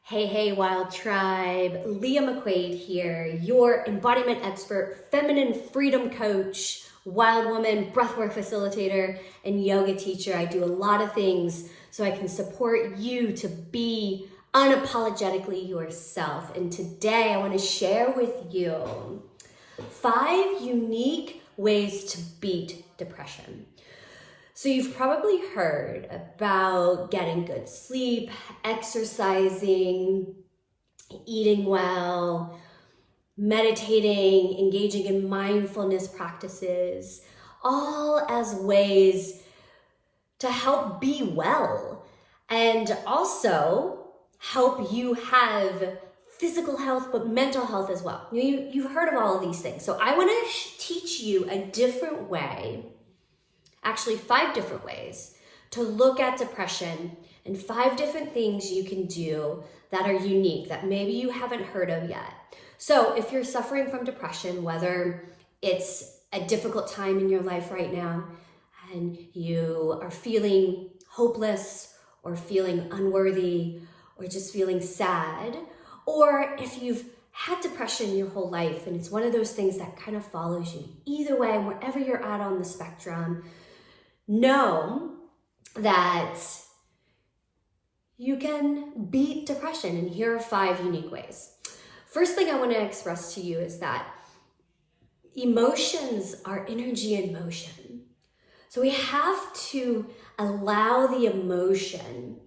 Hey, Wild Tribe. Leah McQuade here, your embodiment expert, feminine freedom coach, wild woman, breathwork facilitator, and yoga teacher. I do a lot of things so I can support you to be unapologetically yourself. And today I want to share with you 5 unique ways to beat depression. So you've probably heard about getting good sleep, exercising, eating well, meditating, engaging in mindfulness practices, all as ways to help be well and also help you have physical health, but mental health as well. You've heard of all of these things. So I want to teach you a different way, actually 5 different ways to look at depression and 5 different things you can do that are unique that maybe you haven't heard of yet. So if you're suffering from depression, whether it's a difficult time in your life right now and you are feeling hopeless or feeling unworthy or just feeling sad, or if you've had depression your whole life and it's one of those things that kind of follows you, either way, wherever you're at on the spectrum, know that you can beat depression, and here are 5 unique ways. First thing I want to express to you is that emotions are energy in motion. So we have to allow the emotion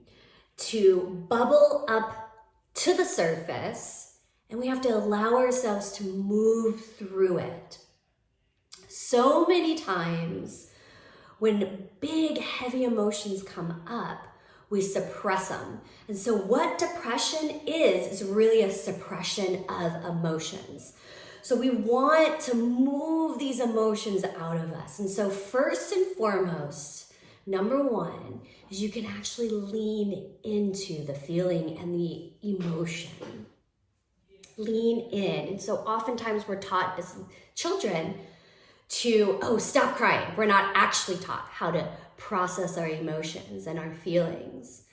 to bubble up to the surface, and we have to allow ourselves to move through it. So many times when big, heavy emotions come up, we suppress them. And so what depression is really a suppression of emotions. So we want to move these emotions out of us. And so first and foremost, number 1 is you can actually lean into the feeling and the emotion. Lean in. And so oftentimes we're taught as children to, stop crying. We're not actually taught how to process our emotions and our feelings.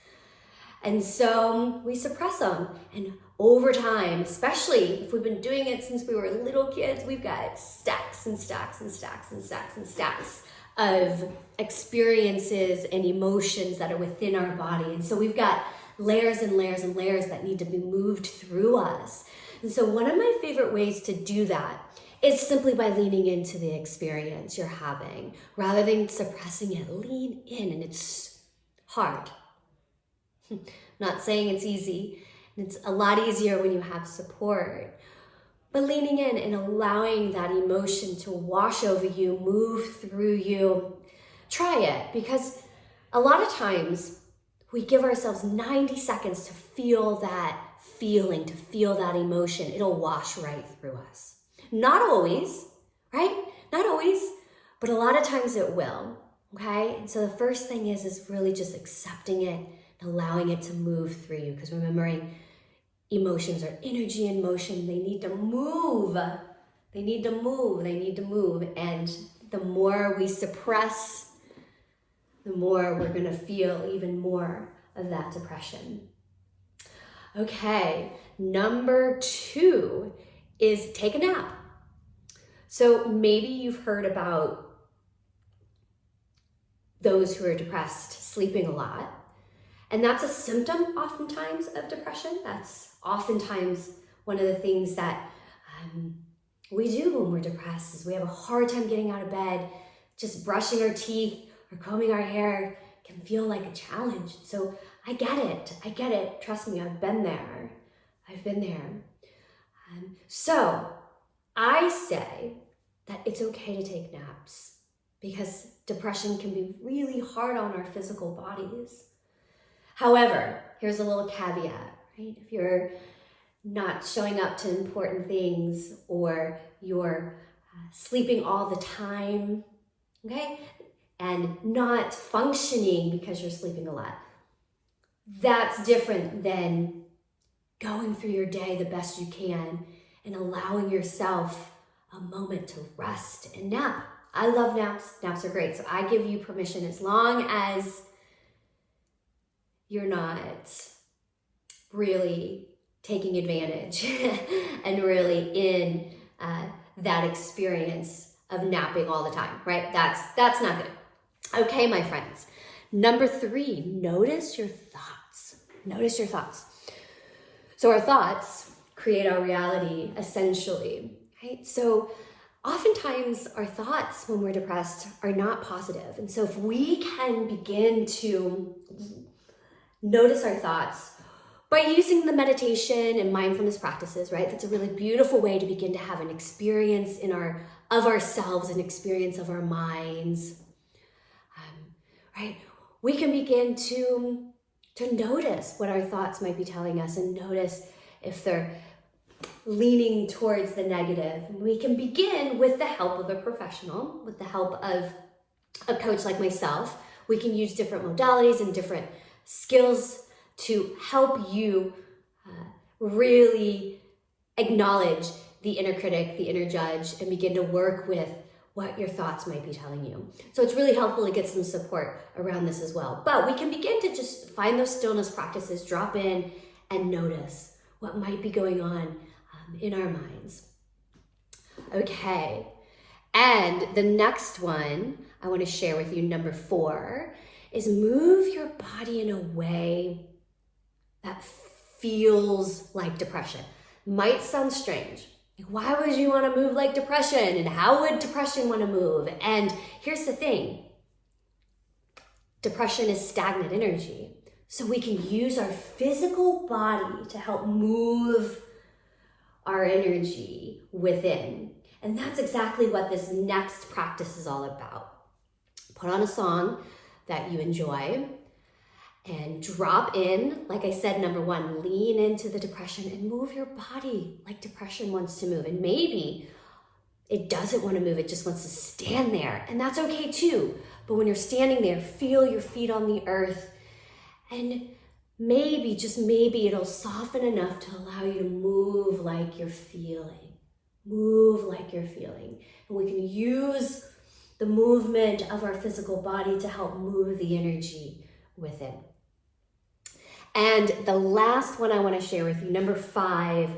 And so we suppress them. And over time, especially if we've been doing it since we were little kids, we've got stacks and stacks and stacks and stacks and stacks of experiences and emotions that are within our body. And so we've got layers and layers and layers that need to be moved through us. And so one of my favorite ways to do that is simply by leaning into the experience you're having rather than suppressing it. Lean in, and it's hard. Not saying it's easy. It's a lot easier when you have support. But leaning in and allowing that emotion to wash over you, move through you. Try it, because a lot of times we give ourselves 90 seconds to feel that feeling, to feel that emotion. It'll wash right through us. Not always, right? Not always, but a lot of times it will, okay? And so the first thing is really just accepting it and allowing it to move through you, because remembering emotions are energy in motion. They need to move. They need to move. They need to move. And the more we suppress, the more we're going to feel even more of that depression. Okay, number 2 is take a nap. So maybe you've heard about those who are depressed sleeping a lot. And that's a symptom oftentimes of depression. That's oftentimes one of the things that we do when we're depressed is we have a hard time getting out of bed. Just brushing our teeth or combing our hair can feel like a challenge. So I get it. Trust me, I've been there. So I say that it's okay to take naps because depression can be really hard on our physical bodies. However, here's a little caveat, right? If you're not showing up to important things or you're sleeping all the time, okay, and not functioning because you're sleeping a lot, that's different than going through your day the best you can and allowing yourself a moment to rest and nap. I love naps. Naps are great. So I give you permission, as long as you're not really taking advantage and really in that experience of napping all the time, right? That's not good. Okay, my friends. Number 3, notice your thoughts. Notice your thoughts. So our thoughts create our reality, essentially, right? So oftentimes our thoughts when we're depressed are not positive. And so if we can begin to notice our thoughts by using the meditation and mindfulness practices, right? That's a really beautiful way to begin to have an experience of ourselves, an experience of our minds, right? We can begin to notice what our thoughts might be telling us and notice if they're leaning towards the negative. We can begin with the help of a professional, with the help of a coach like myself. We can use different modalities and different skills to help you really acknowledge the inner critic, the inner judge, and begin to work with what your thoughts might be telling you. So it's really helpful to get some support around this as well. But we can begin to just find those stillness practices, drop in and notice what might be going on in our minds. Okay, and the next one I want to share with you, number 4, is move your body in a way that feels like depression. Might sound strange. Like, why would you want to move like depression? And how would depression want to move? And here's the thing. Depression is stagnant energy. So we can use our physical body to help move our energy within. And that's exactly what this next practice is all about. Put on a song that you enjoy and drop in. Like I said, number 1, lean into the depression and move your body like depression wants to move. And maybe it doesn't want to move, it just wants to stand there. And that's okay too. But when you're standing there, feel your feet on the earth, and maybe, just maybe, it'll soften enough to allow you to move like you're feeling. Move like you're feeling. And we can use the movement of our physical body to help move the energy within. And the last one I want to share with you, number 5,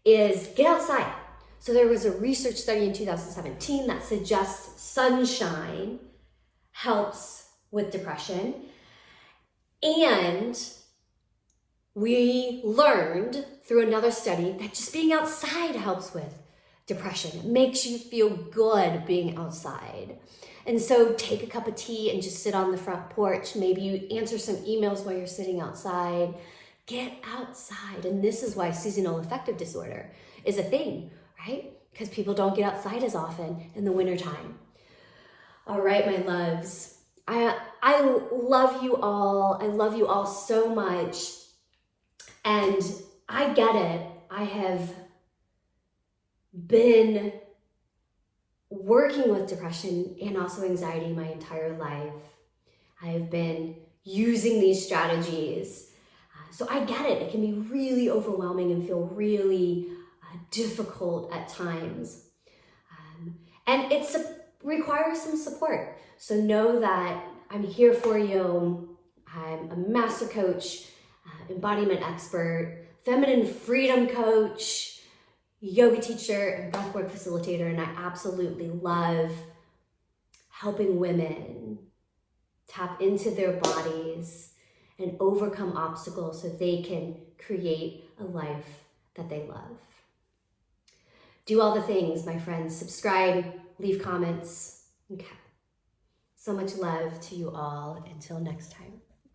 is get outside. So there was a research study in 2017 that suggests sunshine helps with depression. And we learned through another study that just being outside helps with depression. It makes you feel good being outside. And so take a cup of tea and just sit on the front porch. Maybe you answer some emails while you're sitting outside. Get outside. And this is why seasonal affective disorder is a thing, right? Because people don't get outside as often in the wintertime. All right, my loves. I love you all. I love you all so much. And I get it. I have been working with depression and also anxiety my entire life. I have been using these strategies. So I get it. It can be really overwhelming and feel really difficult at times. And it requires some support. So know that I'm here for you. I'm a master coach, embodiment expert, feminine freedom coach, yoga teacher, and breathwork facilitator, and I absolutely love helping women tap into their bodies and overcome obstacles so they can create a life that they love. Do all the things, my friends. Subscribe, leave comments. Okay. So much love to you all. Until next time.